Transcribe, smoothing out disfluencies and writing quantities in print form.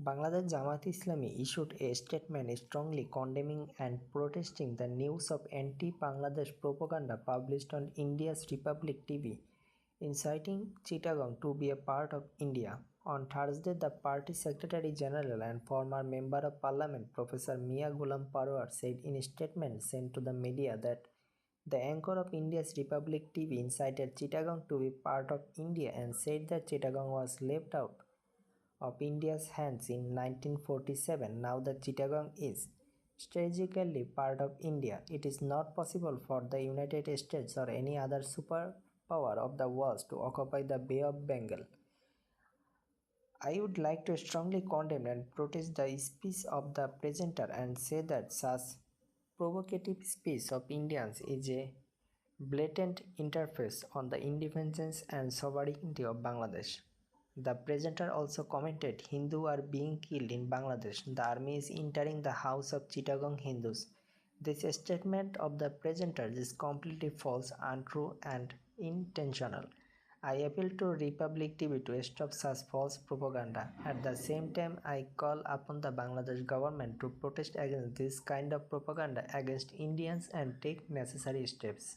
Bangladesh Jamaat Islami issued a statement strongly condemning and protesting the news of anti-Bangladesh propaganda published on India's Republic TV, inciting Chittagong to be a part of India. On Thursday, the party Secretary General and former Member of Parliament Professor Mia Ghulam Parwar said in a statement sent to the media that the anchor of India's Republic TV incited Chittagong to be part of India and said that Chittagong was left out of India's hands in 1947. Now that Chittagong is strategically part of India, it is not possible for the United States or any other superpower of the world to occupy the Bay of Bengal. I would like to strongly condemn and protest the speech of the presenter and say that such provocative speech of Indians is a blatant interference on the independence and sovereignty of Bangladesh. The presenter also commented, Hindus are being killed in Bangladesh. The army is entering the house of Chittagong Hindus. This statement of the presenter is completely false, untrue, and intentional. I appeal to Republic TV to stop such false propaganda. At the same time, I call upon the Bangladesh government to protest against this kind of propaganda against Indians and take necessary steps.